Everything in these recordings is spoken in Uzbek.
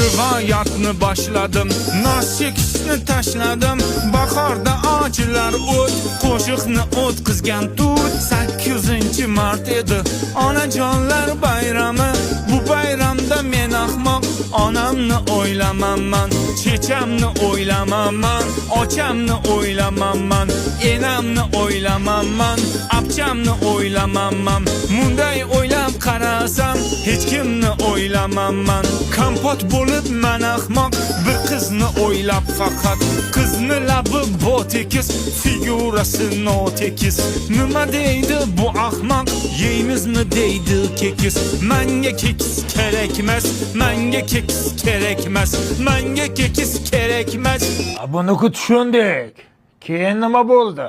Rivoyatni boshladim, nos chekishni tashladim. Bahorda ochlar o't, qo'shiqni o'tkazgan tut. 8-mart edi, onajonlar bayrami. Bu bayramda men ahmoq, onamni o'ylamaman, chechamni o'ylamaman, ochamni o'ylamaman, enamni o'ylamaman, abchamni o'ylamaman. Munday o'ylab qarasam, hech kimni o'ylamaman. Kompot bo'lib men ahmoq, bir qizni o'ylab faqat. Qizni labi botekis, figurasi notekis. Nima deydi bu ahmoq, yeymizmi deydi kekis. Menga kekis kerakmas, menga kekis kerakmas, menga kekis kerakmas. Buni tushundik. Keyin nima bo'ldi?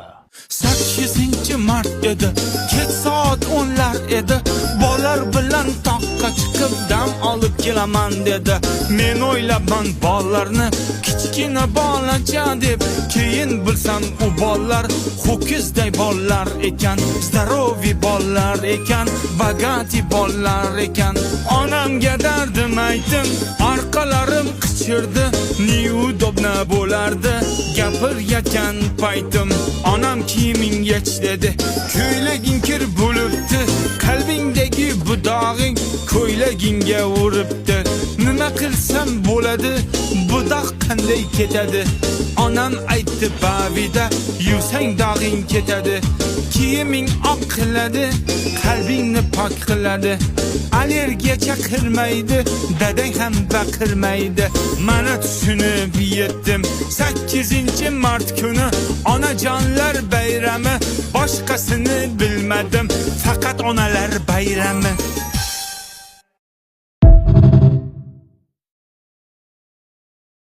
8-mart edi, kech soat 10lar edi. Bolar bilan toqqa chiqib dam olib kelaman dedi. Men o'ylaban bollarni kichkina bolacha deb, keyin bilsam u bollar ho'kizday bollar ekan, zdarovi bollar ekan, bagati bollar ekan. Onamga dardim aytdim, orqalarim qichirdi, neudobna bo'lardi gapirayotgan paytim. Onam kiyiming yech dedi, ko'ylaging kir bo'libdi, qalbingdagi bu dog'ing ko'ylagingga uribdi. Nima qilsam bo'ladi, bu dog' qanday ketadi? Onam aytdi bavida, yuvsang dog'ing ketadi. Kiyiming oq qiladi, qalbingni pok qiladi. Allergiya chaqirmaydi, dadang ham baqirmaydi. Mana tushunib yetdim, 8-mart kuni onajonlar bayrami. Boshqasini bilmadim, faqat onalar bayrami.